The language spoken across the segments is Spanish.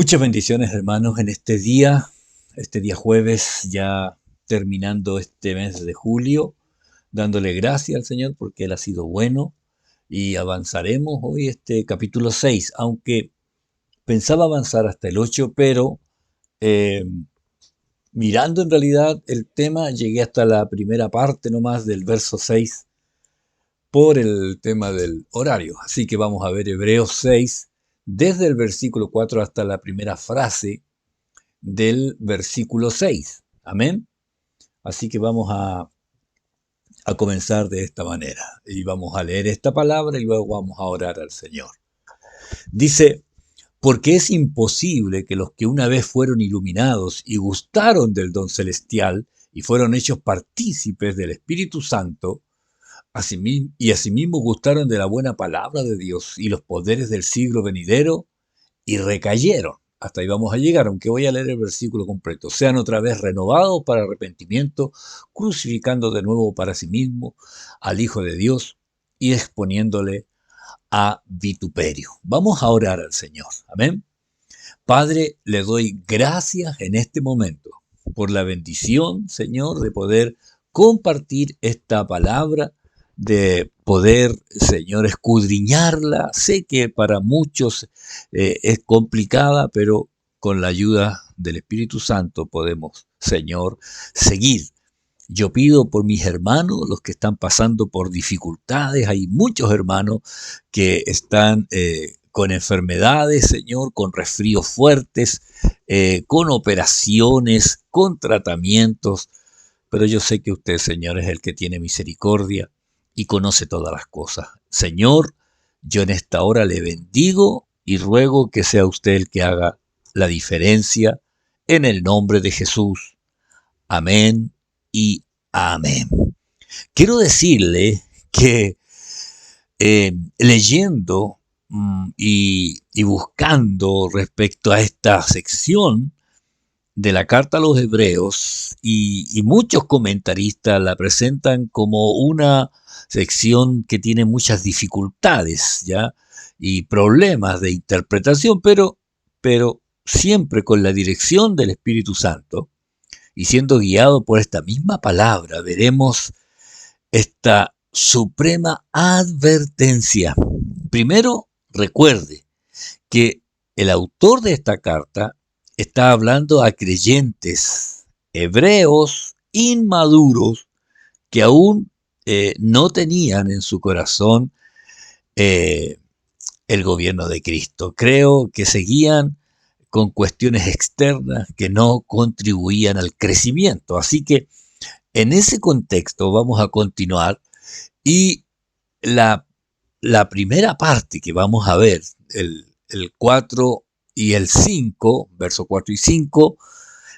Muchas bendiciones, hermanos, en este día jueves, ya terminando este mes de julio, dándole gracias al Señor porque Él ha sido bueno y avanzaremos hoy este capítulo 6, aunque pensaba avanzar hasta el 8, pero eh, mirando en realidad el tema, llegué hasta la primera parte nomás del verso 6 por el tema del horario. Así que vamos a ver Hebreos 6, desde el versículo 4 hasta la primera frase del versículo 6. Amén. Así que vamos a comenzar de esta manera. Y vamos a leer esta palabra y luego vamos a orar al Señor. Dice, porque es imposible que los que una vez fueron iluminados y gustaron del don celestial y fueron hechos partícipes del Espíritu Santo, y asimismo gustaron de la buena palabra de Dios y los poderes del siglo venidero, y recayeron. Hasta ahí vamos a llegar, aunque voy a leer el versículo completo. Sean otra vez renovados para arrepentimiento, crucificando de nuevo para sí mismo al Hijo de Dios y exponiéndole a vituperio. Vamos a orar al Señor. Amén. Padre, le doy gracias en este momento por la bendición, Señor, de poder compartir esta palabra, de poder, Señor, escudriñarla. Sé que para muchos es complicada, pero con la ayuda del Espíritu Santo podemos, Señor, seguir. Yo pido por mis hermanos, los que están pasando por dificultades. Hay muchos hermanos que están con enfermedades, Señor, con resfríos fuertes, con operaciones, con tratamientos. Pero yo sé que usted, Señor, es el que tiene misericordia y conoce todas las cosas. Señor, yo en esta hora le bendigo y ruego que sea usted el que haga la diferencia en el nombre de Jesús. Amén y amén. Quiero decirle que leyendo y buscando respecto a esta sección de la carta a los Hebreos, y muchos comentaristas la presentan como una sección que tiene muchas dificultades, ¿ya? Y problemas de interpretación, pero siempre con la dirección del Espíritu Santo y siendo guiado por esta misma palabra, veremos esta suprema advertencia. Primero, recuerde que el autor de esta carta está hablando a creyentes hebreos inmaduros que aún no tenían en su corazón eh, el gobierno de Cristo. Creo que seguían con cuestiones externas que no contribuían al crecimiento. Así que en ese contexto vamos a continuar y la, la primera parte que vamos a ver, el 4 y el 5, verso 4 y 5,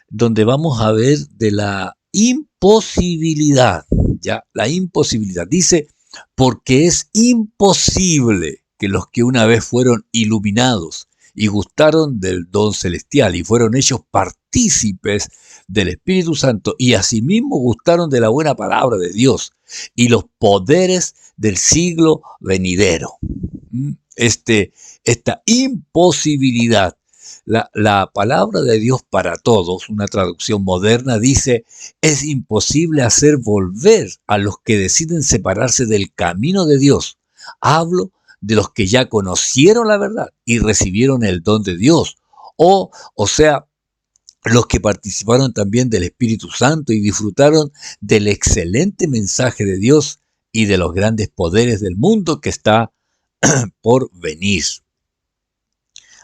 donde vamos a ver de la imposibilidad, ya, la imposibilidad. Dice, porque es imposible que los que una vez fueron iluminados y gustaron del don celestial y fueron hechos partícipes del Espíritu Santo y asimismo gustaron de la buena palabra de Dios y los poderes del siglo venidero. Esta imposibilidad. La palabra de Dios para todos, una traducción moderna, dice, es imposible hacer volver a los que deciden separarse del camino de Dios. Hablo de los que ya conocieron la verdad y recibieron el don de Dios. O sea, los que participaron también del Espíritu Santo y disfrutaron del excelente mensaje de Dios y de los grandes poderes del mundo que está por venir.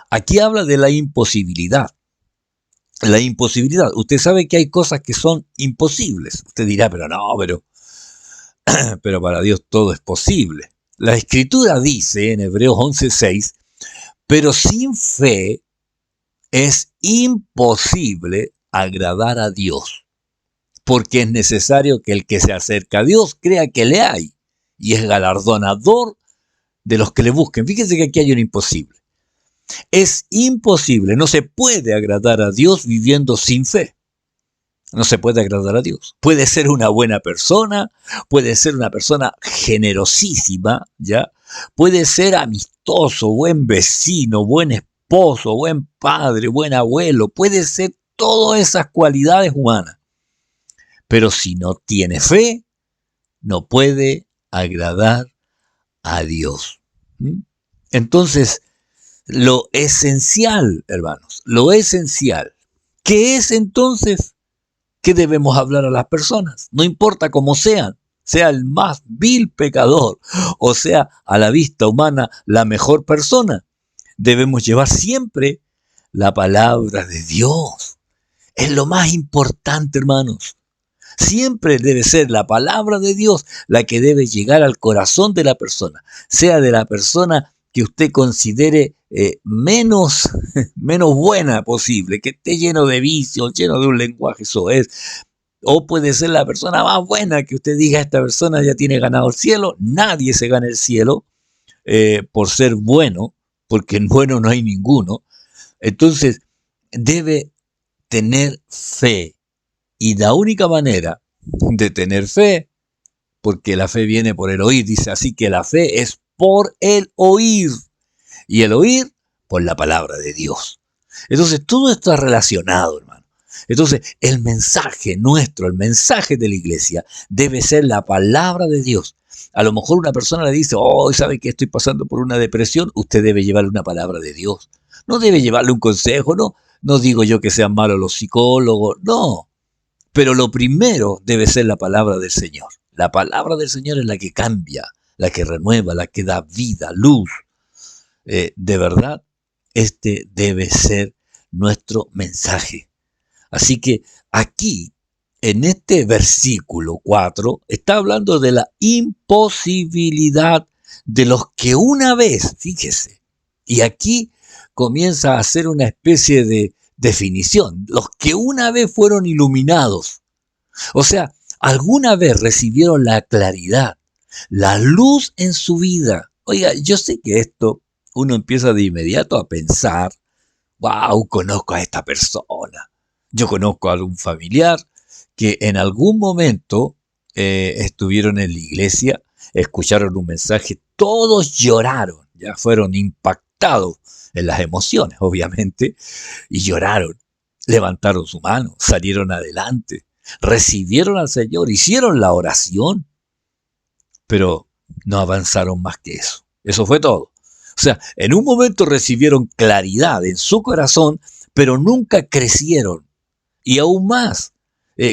Aquí habla de la imposibilidad. La imposibilidad. Usted sabe que hay cosas que son imposibles. Usted dirá, pero no, pero para Dios todo es posible. La Escritura dice en Hebreos 11:6, pero sin fe es imposible agradar a Dios, porque es necesario que el que se acerca a Dios crea que le hay y es galardonador de los que le busquen. Fíjense que aquí hay un imposible. Es imposible, no se puede agradar a Dios viviendo sin fe. No se puede agradar a Dios. Puede ser una buena persona, puede ser una persona generosísima, ¿ya? Puede ser amistoso, buen vecino, buen esposo, esposo, buen padre, buen abuelo, puede ser todas esas cualidades humanas. Pero si no tiene fe, no puede agradar a Dios. ¿Mm? Entonces, lo esencial, hermanos, lo esencial, ¿qué es entonces? ¿Qué debemos hablar a las personas? No importa cómo sean, sea el más vil pecador o sea a la vista humana la mejor persona. Debemos llevar siempre la palabra de Dios. Es lo más importante, hermanos. Siempre debe ser la palabra de Dios la que debe llegar al corazón de la persona, sea de la persona que usted considere menos, menos buena posible, que esté lleno de vicios, lleno de un lenguaje soez, o puede ser la persona más buena que usted diga, esta persona ya tiene ganado el cielo. Nadie se gana el cielo por ser bueno, porque en bueno no hay ninguno. Entonces, debe tener fe. Y la única manera de tener fe, porque la fe viene por el oír, dice, así que la fe es por el oír. Y el oír por la palabra de Dios. Entonces, todo esto es relacionado, hermano. Entonces, el mensaje nuestro, el mensaje de la iglesia, debe ser la palabra de Dios. A lo mejor una persona le dice, oh, ¿sabe que estoy pasando por una depresión? Usted debe llevarle una palabra de Dios. No debe llevarle un consejo, no. No digo yo que sean malos los psicólogos, no. Pero lo primero debe ser la palabra del Señor. La palabra del Señor es la que cambia, la que renueva, la que da vida, luz. De verdad, este debe ser nuestro mensaje. Así que aquí, en este versículo 4, está hablando de la imposibilidad de los que una vez, fíjese, y aquí comienza a hacer una especie de definición, los que una vez fueron iluminados, o sea, alguna vez recibieron la claridad, la luz en su vida. Oiga, yo sé que esto uno empieza de inmediato a pensar, wow, conozco a esta persona. Yo conozco a algún familiar que en algún momento estuvieron en la iglesia, escucharon un mensaje, todos lloraron, ya fueron impactados en las emociones, obviamente, y lloraron, levantaron su mano, salieron adelante, recibieron al Señor, hicieron la oración, pero no avanzaron más que eso. Eso fue todo. O sea, en un momento recibieron claridad en su corazón, pero nunca crecieron. Y aún más,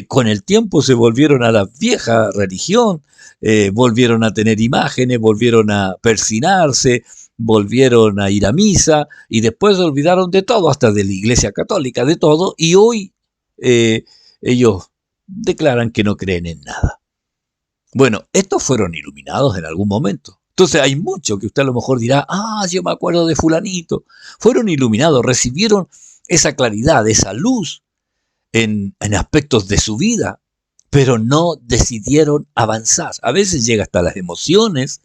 con el tiempo se volvieron a la vieja religión, volvieron a tener imágenes, volvieron a persinarse, volvieron a ir a misa y después se olvidaron de todo, hasta de la Iglesia Católica, de todo, y hoy ellos declaran que no creen en nada. Bueno, estos fueron iluminados en algún momento. Entonces hay mucho que usted a lo mejor dirá, ah, yo me acuerdo de fulanito. Fueron iluminados, recibieron esa claridad, esa luz en aspectos de su vida, pero no decidieron avanzar. A veces llega hasta las emociones,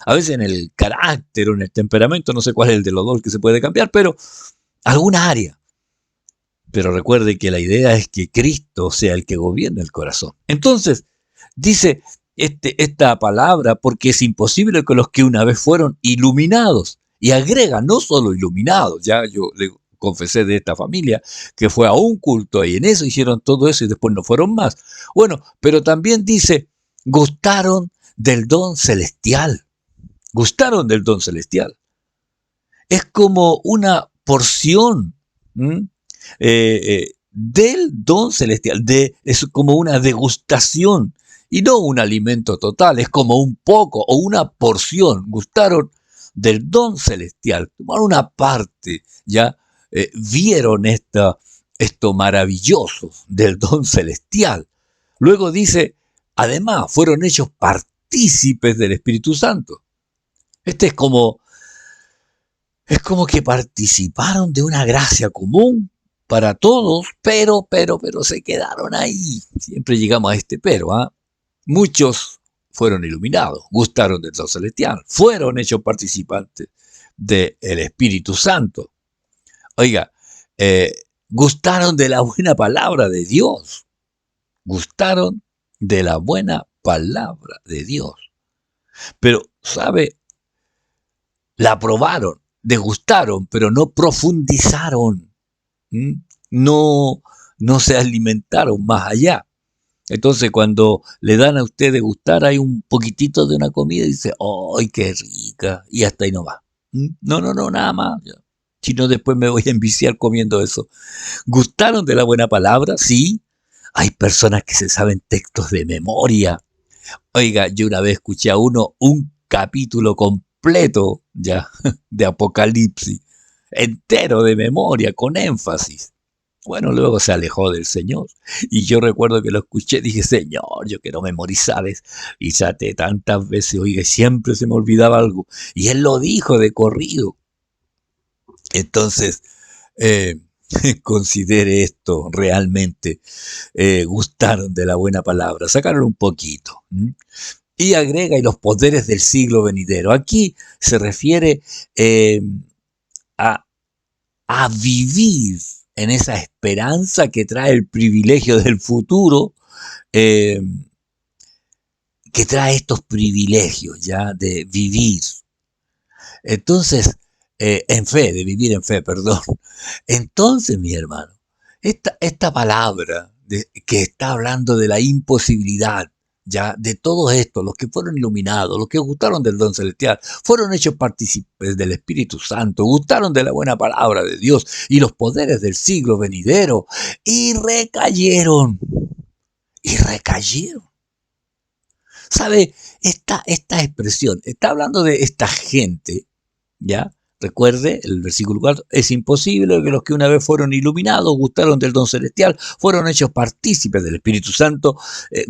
a veces en el carácter o en el temperamento, no sé cuál es el de los dos que se puede cambiar, pero alguna área. Pero recuerde que la idea es que Cristo sea el que gobierne el corazón. Entonces, dice esta palabra, porque es imposible que los que una vez fueron iluminados, y agrega, no solo iluminados, ya yo le confesé de esta familia que fue a un culto y en eso hicieron todo eso y después no fueron más. Bueno, pero también dice, gustaron del don celestial, gustaron del don celestial. Es como una porción del don celestial, es como una degustación y no un alimento total, es como un poco o una porción. Gustaron del don celestial, tomaron una parte, ya vieron esto maravilloso del don celestial. Luego dice, además fueron hechos partícipes del Espíritu Santo. Este es como que participaron de una gracia común para todos, pero se quedaron ahí. Siempre llegamos a este pero, ¿ah? Muchos fueron iluminados, gustaron del don celestial, fueron hechos participantes del Espíritu Santo. Oiga, gustaron de la buena palabra de Dios, gustaron de la buena palabra de Dios. Pero, ¿sabe? La probaron, degustaron, pero no profundizaron. ¿Mm? No, no se alimentaron más allá. Entonces, cuando le dan a usted degustar, hay un poquitito de una comida y dice, ¡ay, qué rica! Y hasta ahí no va. No, no, no, nada más. Si no, después me voy a enviciar comiendo eso. ¿Gustaron de la buena palabra? Sí. Hay personas que se saben textos de memoria. Oiga, yo una vez escuché a uno un capítulo completo ya de Apocalipsis, entero de memoria, con énfasis. Bueno, luego se alejó del Señor. Y yo recuerdo que lo escuché, dije, Señor, yo quiero memorizar eso. Y traté tantas veces, oiga, siempre se me olvidaba algo. Y él lo dijo de corrido. Entonces, eh, considere esto realmente. Gustaron de la buena palabra, sacaron un poquito. Y agrega, y los poderes del siglo venidero. Aquí se refiere eh, a, a vivir en esa esperanza que trae el privilegio del futuro, eh, que trae estos privilegios ya de vivir. Entonces, en fe, de vivir en fe, perdón. Entonces, mi hermano, esta palabra que está hablando de la imposibilidad, ya, de todos estos, los que fueron iluminados, los que gustaron del don celestial, fueron hechos partícipes del Espíritu Santo, gustaron de la buena palabra de Dios y los poderes del siglo venidero, y recayeron, y recayeron. ¿Sabe? Esta expresión está hablando de esta gente, ¿ya? Recuerde, el versículo 4, es imposible que los que una vez fueron iluminados, gustaron del don celestial, fueron hechos partícipes del Espíritu Santo,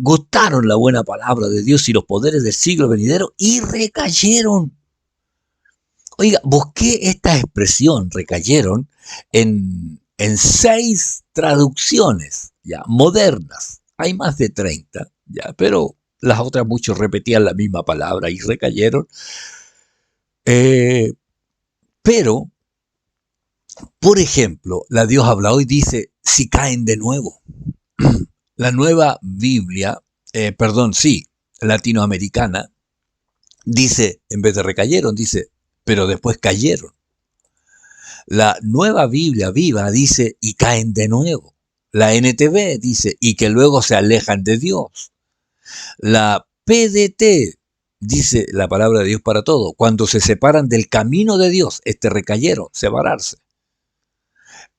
gustaron la buena palabra de Dios y los poderes del siglo venidero y recayeron. Oiga, busqué esta expresión, recayeron, en 6 traducciones ya modernas. Hay más de 30, ya, pero las otras muchos repetían la misma palabra y recayeron. Eh, pero Por ejemplo, la Dios habla hoy dice, si caen de nuevo. La nueva Biblia, sí, latinoamericana, dice, en vez de recayeron, dice, pero después cayeron. La nueva Biblia viva dice, y caen de nuevo. La NTV dice, y que luego se alejan de Dios. La PDT dice la palabra de Dios para todo. Cuando se separan del camino de Dios, recayeron, separarse.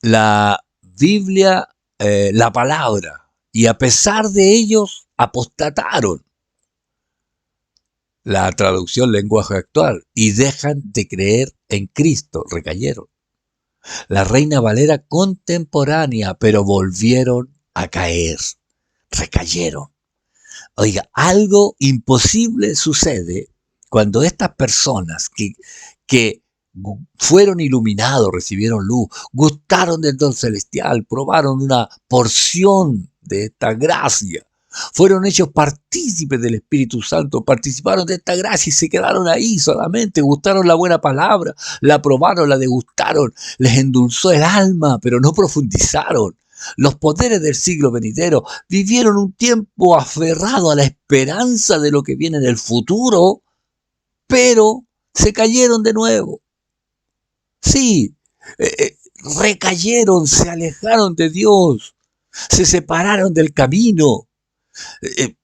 La Biblia, la palabra, y a pesar de ellos apostataron, la traducción lenguaje actual, y dejan de creer en Cristo, recayeron. La Reina Valera contemporánea, pero volvieron a caer, recayeron. Oiga, algo imposible sucede cuando estas personas que fueron iluminados, recibieron luz, gustaron del don celestial, probaron una porción de esta gracia, fueron hechos partícipes del Espíritu Santo, participaron de esta gracia y se quedaron ahí solamente, gustaron la buena palabra, la probaron, la degustaron, les endulzó el alma, pero no profundizaron. Los poderes del siglo venidero vivieron un tiempo aferrado a la esperanza de lo que viene en el futuro, pero se cayeron de nuevo. Sí, recayeron, se alejaron de Dios, se separaron del camino.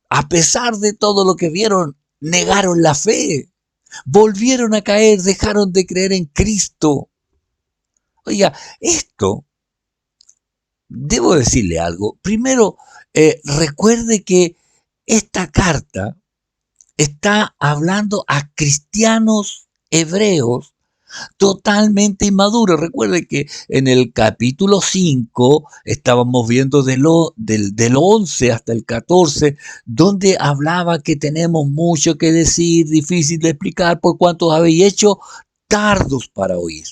A pesar de todo lo que vieron, negaron la fe, volvieron a caer, dejaron de creer en Cristo. Oiga, esto, debo decirle algo. Primero, recuerde que esta carta está hablando a cristianos hebreos totalmente inmaduro. Recuerde que en el capítulo 5 estábamos viendo del 11 hasta el 14, donde hablaba que tenemos mucho que decir, difícil de explicar por cuanto habéis hecho tardos para oír.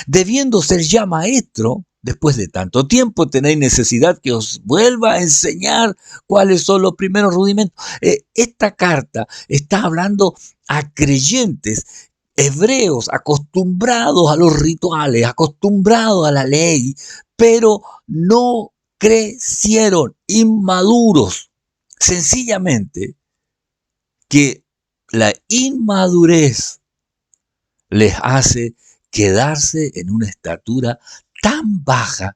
Debiendo ser ya maestro, después de tanto tiempo tenéis necesidad que os vuelva a enseñar cuáles son los primeros rudimentos. Esta carta está hablando a creyentes hebreos acostumbrados a los rituales, acostumbrados a la ley, pero no crecieron, inmaduros. Sencillamente que la inmadurez les hace quedarse en una estatura tan baja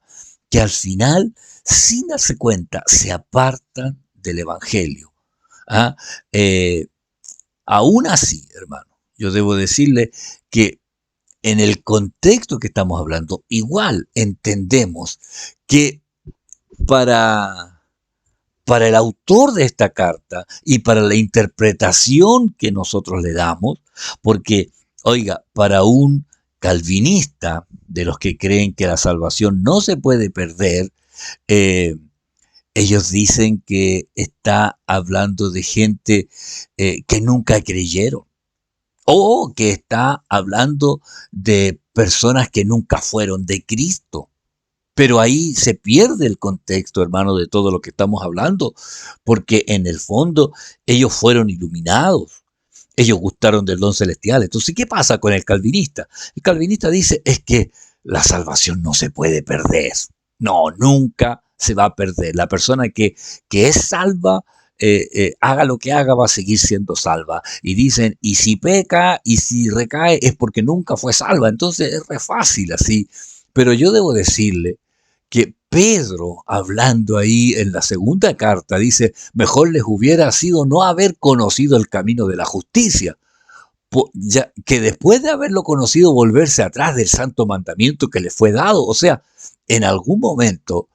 que al final, sin darse cuenta, se apartan del Evangelio. ¿Ah? Eh, Aún así, hermano, yo debo decirle que en el contexto que estamos hablando, igual entendemos que para, para el autor de esta carta y para la interpretación que nosotros le damos, porque, oiga, para un calvinista, de los que creen que la salvación no se puede perder, eh, ellos dicen que está hablando de gente que nunca creyeron, o que está hablando de personas que nunca fueron de Cristo. Pero ahí se pierde el contexto, hermano, de todo lo que estamos hablando, porque en el fondo ellos fueron iluminados, ellos gustaron del don celestial. Entonces, ¿qué pasa con el calvinista? El calvinista dice, es que la salvación no se puede perder. No, nunca se va a perder. La persona que es salva, haga lo que haga, va a seguir siendo salva. Y dicen, y si peca y si recae es porque nunca fue salva. Entonces es re fácil así. Pero yo debo decirle que Pedro, hablando ahí en la segunda carta, dice, mejor les hubiera sido no haber conocido el camino de la justicia, ya que después de haberlo conocido volverse atrás del santo mandamiento que les fue dado. O sea, en algún momento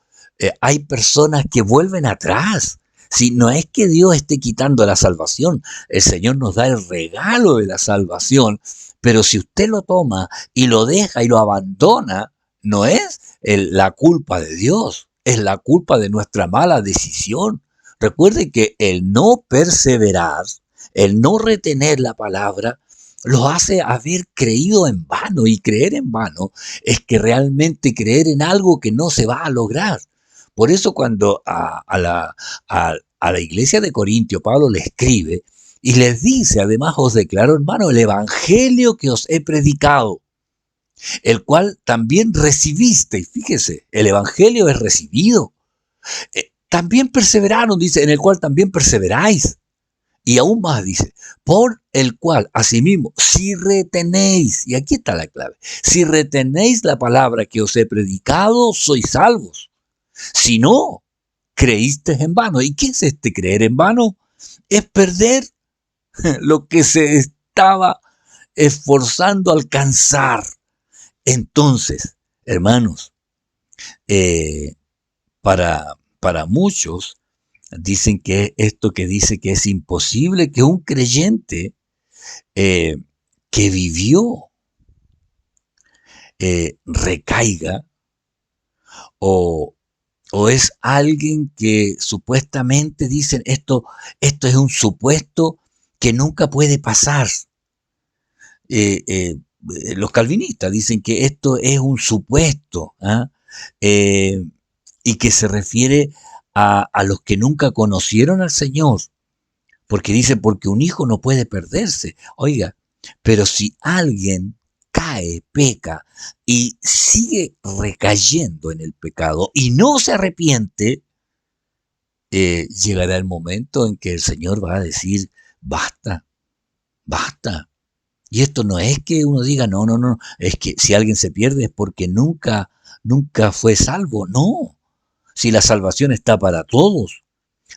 hay personas que vuelven atrás. Si no es que Dios esté quitando la salvación, el Señor nos da el regalo de la salvación, pero si usted lo toma y lo deja y lo abandona, no es la culpa de Dios, es la culpa de nuestra mala decisión. Recuerde que el no perseverar, el no retener la palabra, los hace haber creído en vano, y creer en vano es que realmente creer en algo que no se va a lograr. Por eso cuando a la iglesia de Corintio Pablo le escribe y les dice, además os declaro, hermano, el evangelio que os he predicado, el cual también recibisteis. Fíjese, el evangelio es recibido. También perseveraron, dice, en el cual también perseveráis. Y aún más dice, por el cual, asimismo, si retenéis, y aquí está la clave, si retenéis la palabra que os he predicado, sois salvos. Si no, creíste en vano. ¿Y qué es este creer en vano? Es perder lo que se estaba esforzando a alcanzar. Entonces, hermanos, eh, para muchos, dicen que esto que dice que es imposible que un creyente eh, que vivió recaiga, o, o es alguien que supuestamente dicen esto es un supuesto que nunca puede pasar. Eh, eh, los calvinistas dicen que esto es un supuesto, ¿ah? Eh, y que se refiere a los que nunca conocieron al Señor. Porque dice, porque un hijo no puede perderse. Oiga, pero si alguien cae, peca y sigue recayendo en el pecado y no se arrepiente, llegará el momento en que el Señor va a decir, basta, basta. Y esto no es que uno diga, no, no, no, es que si alguien se pierde es porque nunca fue salvo. No, si la salvación está para todos.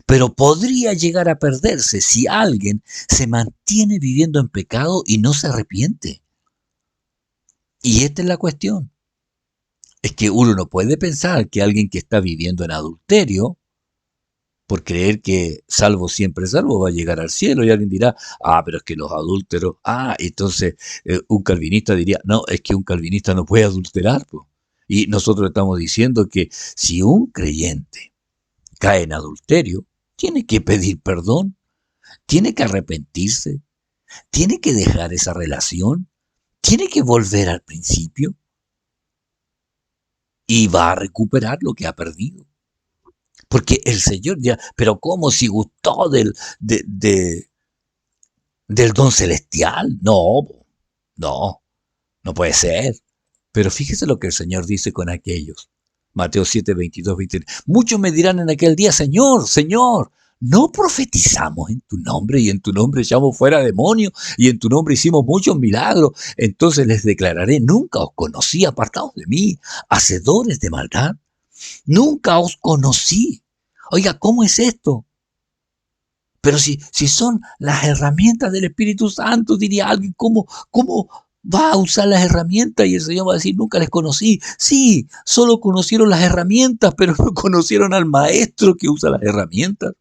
Pero podría llegar a perderse si alguien se mantiene viviendo en pecado y no se arrepiente. Y esta es la cuestión. Es que uno no puede pensar que alguien que está viviendo en adulterio, por creer que salvo siempre salvo, va a llegar al cielo. Y alguien dirá, pero es que los adúlteros, entonces un calvinista diría, no, es que un calvinista no puede adulterar. Po. Y nosotros estamos diciendo que si un creyente cae en adulterio, tiene que pedir perdón, tiene que arrepentirse, tiene que dejar esa relación, tiene que volver al principio y va a recuperar lo que ha perdido. Porque el Señor ya, pero ¿cómo si gustó del don celestial? No, no, no puede ser. Pero fíjese lo que el Señor dice con aquellos. Mateo 7, 22, 23. Muchos me dirán en aquel día, Señor, Señor, ¿no profetizamos en tu nombre y en tu nombre echamos fuera demonios y en tu nombre hicimos muchos milagros? Entonces les declararé, nunca os conocí, apartados de mí, hacedores de maldad. Nunca os conocí. Oiga, ¿cómo es esto? Pero si son las herramientas del Espíritu Santo, diría alguien, ¿cómo va a usar las herramientas? Y el Señor va a decir, nunca les conocí. Sí, solo conocieron las herramientas, pero no conocieron al Maestro que usa las herramientas.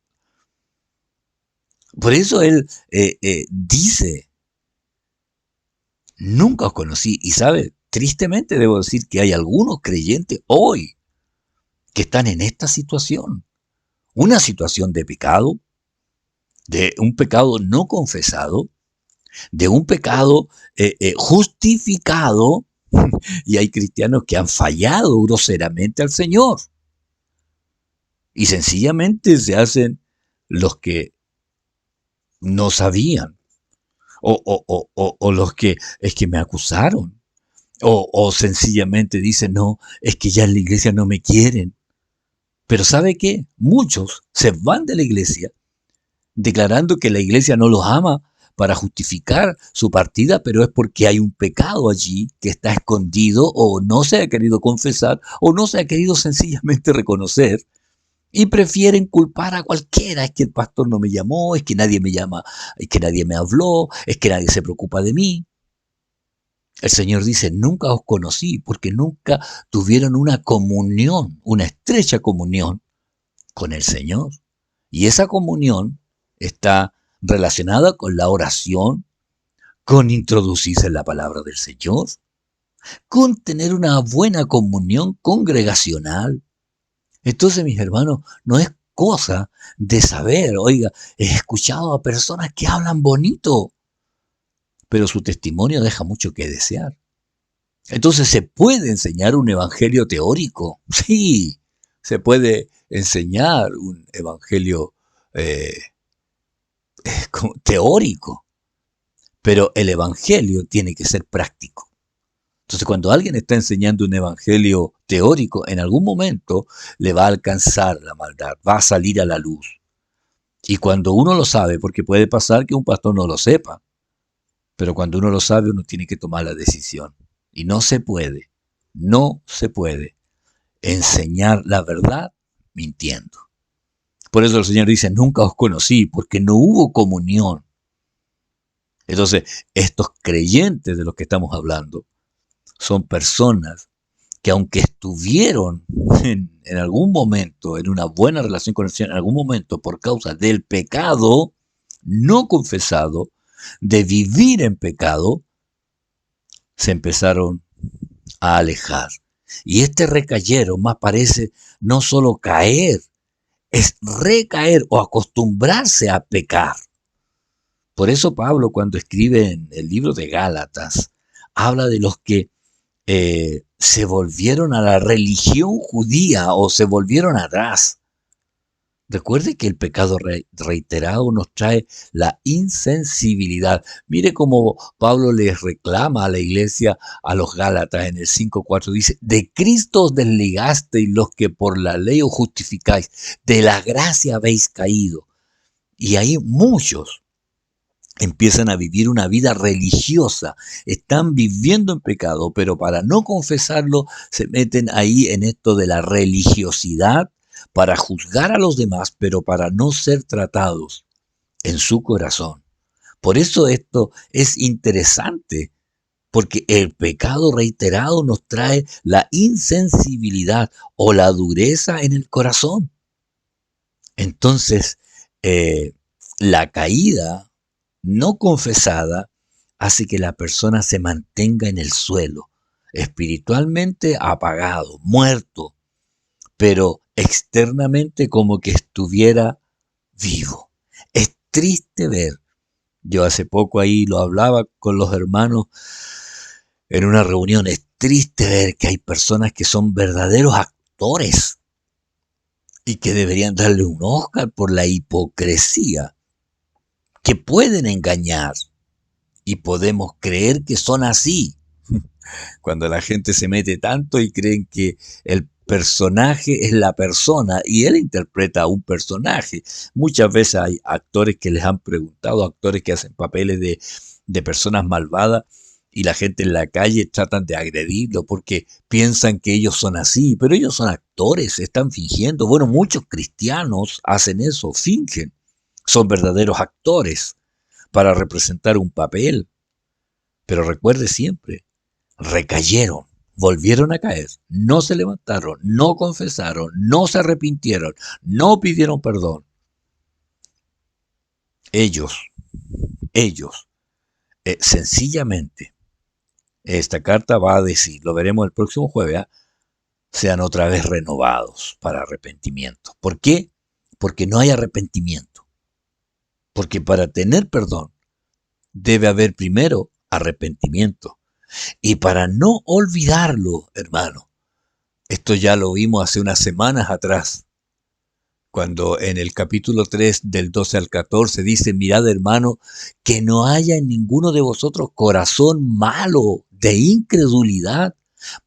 Por eso Él dice, nunca os conocí. Y sabe, tristemente debo decir que hay algunos creyentes hoy que están en esta situación. Una situación de pecado, de un pecado no confesado, de un pecado justificado, y hay cristianos que han fallado groseramente al Señor y sencillamente se hacen los que no sabían o los que es que me acusaron o sencillamente dicen no, es que ya en la iglesia no me quieren. Pero ¿sabe qué? Muchos se van de la iglesia declarando que la iglesia no los ama para justificar su partida, pero es porque hay un pecado allí que está escondido o no se ha querido confesar o no se ha querido sencillamente reconocer y prefieren culpar a cualquiera. Es que el pastor no me llamó, es que nadie me llama, es que nadie me habló, es que nadie se preocupa de mí. El Señor dice, nunca os conocí porque nunca tuvieron una comunión, una estrecha comunión con el Señor. Y esa comunión está relacionada con la oración, con introducirse en la palabra del Señor, con tener una buena comunión congregacional. Entonces, mis hermanos, no es cosa de saber, oiga, he escuchado a personas que hablan bonito, pero su testimonio deja mucho que desear. Entonces, ¿se puede enseñar un evangelio teórico? Sí, se puede enseñar un evangelio eh, teórico, pero el evangelio tiene que ser práctico. Entonces, cuando alguien está enseñando un evangelio teórico, en algún momento le va a alcanzar la maldad, va a salir a la luz. Y cuando uno lo sabe, porque puede pasar que un pastor no lo sepa, pero cuando uno lo sabe, uno tiene que tomar la decisión. Y no se puede enseñar la verdad mintiendo. Por eso el Señor dice, nunca os conocí, porque no hubo comunión. Entonces, estos creyentes de los que estamos hablando son personas que aunque estuvieron en algún momento en una buena relación con el Señor, en algún momento por causa del pecado no confesado, de vivir en pecado, se empezaron a alejar. Y este recayeron más parece no solo caer, es recaer o acostumbrarse a pecar. Por eso Pablo, cuando escribe en el libro de Gálatas, habla de los que se volvieron a la religión judía o se volvieron atrás. Recuerde que el pecado reiterado nos trae la insensibilidad. Mire cómo Pablo les reclama a la iglesia, a los Gálatas en el 5:4, dice, de Cristo os desligasteis los que por la ley os justificáis, de la gracia habéis caído. Y ahí muchos empiezan a vivir una vida religiosa, están viviendo en pecado, pero para no confesarlo se meten ahí en esto de la religiosidad, para juzgar a los demás, pero para no ser tratados en su corazón. Por eso esto es interesante, porque el pecado reiterado nos trae la insensibilidad o la dureza en el corazón. Entonces, la caída no confesada hace que la persona se mantenga en el suelo, espiritualmente apagado, muerto, pero externamente como que estuviera vivo. Es triste ver, yo hace poco ahí lo hablaba con los hermanos en una reunión, es triste ver que hay personas que son verdaderos actores y que deberían darle un Oscar por la hipocresía, que pueden engañar y podemos creer que son así. Cuando la gente se mete tanto y creen que el personaje es la persona y él interpreta a un personaje. Muchas veces hay actores que les han preguntado, actores que hacen papeles de personas malvadas y la gente en la calle tratan de agredirlo porque piensan que ellos son así, pero ellos son actores, están fingiendo. Bueno, muchos cristianos hacen eso, fingen, son verdaderos actores para representar un papel. Pero recuerde siempre, recayeron, volvieron a caer, no se levantaron, no confesaron, no se arrepintieron, no pidieron perdón. Ellos, ellos, sencillamente, esta carta va a decir, lo veremos el próximo jueves, ¿eh? Sean otra vez renovados para arrepentimiento. ¿Por qué? Porque no hay arrepentimiento. Porque para tener perdón debe haber primero arrepentimiento. Y para no olvidarlo, hermano, esto ya lo vimos hace unas semanas atrás, cuando en el capítulo 3 del 12 al 14 dice, mirad hermano, que no haya en ninguno de vosotros corazón malo de incredulidad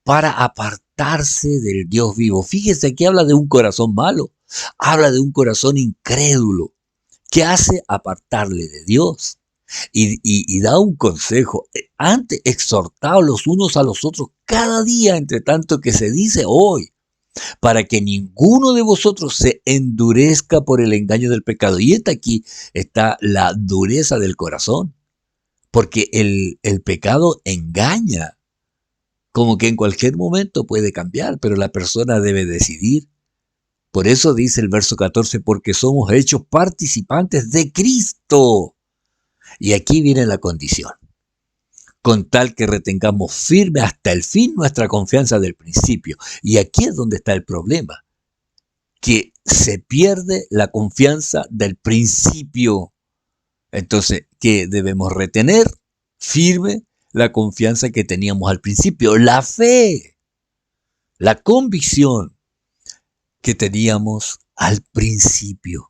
para apartarse del Dios vivo. Fíjese que habla de un corazón malo, habla de un corazón incrédulo, que hace apartarle de Dios. Y da un consejo, antes exhortaos los unos a los otros cada día, entre tanto que se dice hoy, para que ninguno de vosotros se endurezca por el engaño del pecado. Y aquí está la dureza del corazón, porque el pecado engaña, como que en cualquier momento puede cambiar, pero la persona debe decidir. Por eso dice el verso 14, porque somos hechos participantes de Cristo. Y aquí viene la condición, con tal que retengamos firme hasta el fin nuestra confianza del principio. Y aquí es donde está el problema, que se pierde la confianza del principio. Entonces, ¿qué debemos retener? Firme la confianza que teníamos al principio, la fe, la convicción que teníamos al principio.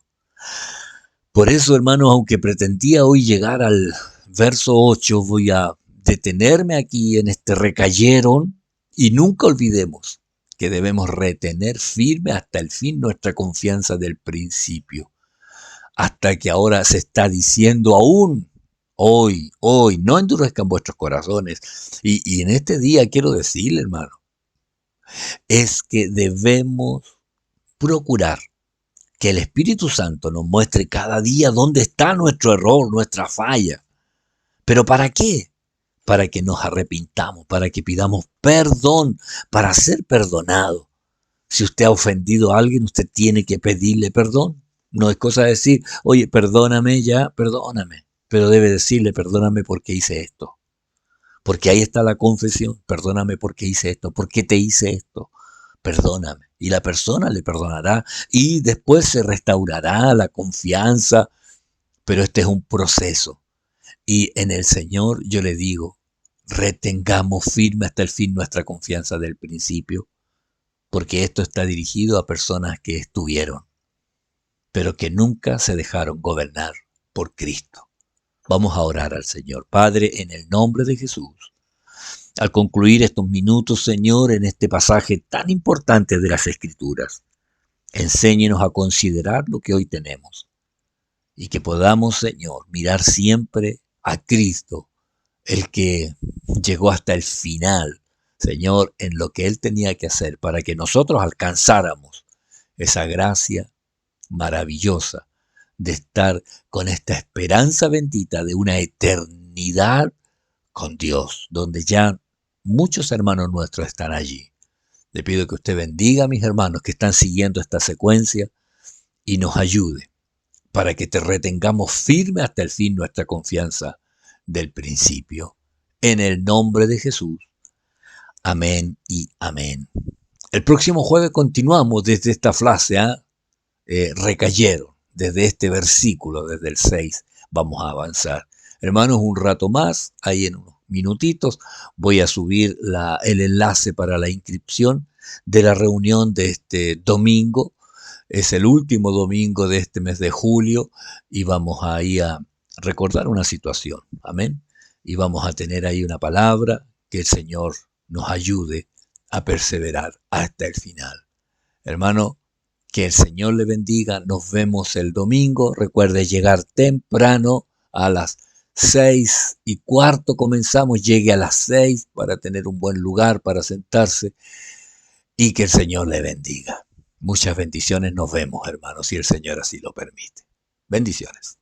Por eso, hermanos, aunque pretendía hoy llegar al verso 8, voy a detenerme aquí en este recayeron y nunca olvidemos que debemos retener firme hasta el fin nuestra confianza del principio. Hasta que ahora se está diciendo aún, hoy, no endurezcan vuestros corazones. Y en este día quiero decirle, hermano, es que debemos procurar que el Espíritu Santo nos muestre cada día dónde está nuestro error, nuestra falla. ¿Pero para qué? Para que nos arrepintamos, para que pidamos perdón, para ser perdonado. Si usted ha ofendido a alguien, usted tiene que pedirle perdón. No es cosa de decir, oye, perdóname ya, perdóname. Pero debe decirle, perdóname porque hice esto. Porque ahí está la confesión, perdóname porque hice esto, porque te hice esto, perdóname. Y la persona le perdonará y después se restaurará la confianza, pero este es un proceso. Y en el Señor yo le digo, retengamos firme hasta el fin nuestra confianza del principio, porque esto está dirigido a personas que estuvieron, pero que nunca se dejaron gobernar por Cristo. Vamos a orar al Señor. Padre, en el nombre de Jesús, al concluir estos minutos, Señor, en este pasaje tan importante de las Escrituras, enséñenos a considerar lo que hoy tenemos y que podamos, Señor, mirar siempre a Cristo, el que llegó hasta el final, Señor, en lo que Él tenía que hacer para que nosotros alcanzáramos esa gracia maravillosa de estar con esta esperanza bendita de una eternidad con Dios, donde ya muchos hermanos nuestros están allí. Le pido que usted bendiga a mis hermanos que están siguiendo esta secuencia y nos ayude para que te retengamos firme hasta el fin nuestra confianza del principio. En el nombre de Jesús. Amén y amén. El próximo jueves continuamos desde esta frase, recayeron, desde este versículo, desde el 6, vamos a avanzar. Hermanos, un rato más, ahí en unos minutitos, voy a subir el enlace para la inscripción de la reunión de este domingo. Es el último domingo de este mes de julio y vamos ahí a recordar una situación. Amén. Y vamos a tener ahí una palabra que el Señor nos ayude a perseverar hasta el final. Hermano, que el Señor le bendiga. Nos vemos el domingo. Recuerde llegar temprano a las 6:15 comenzamos. Llegue a las 6 para tener un buen lugar para sentarse y que el Señor le bendiga. Muchas bendiciones. Nos vemos, hermanos, si el Señor así lo permite. Bendiciones.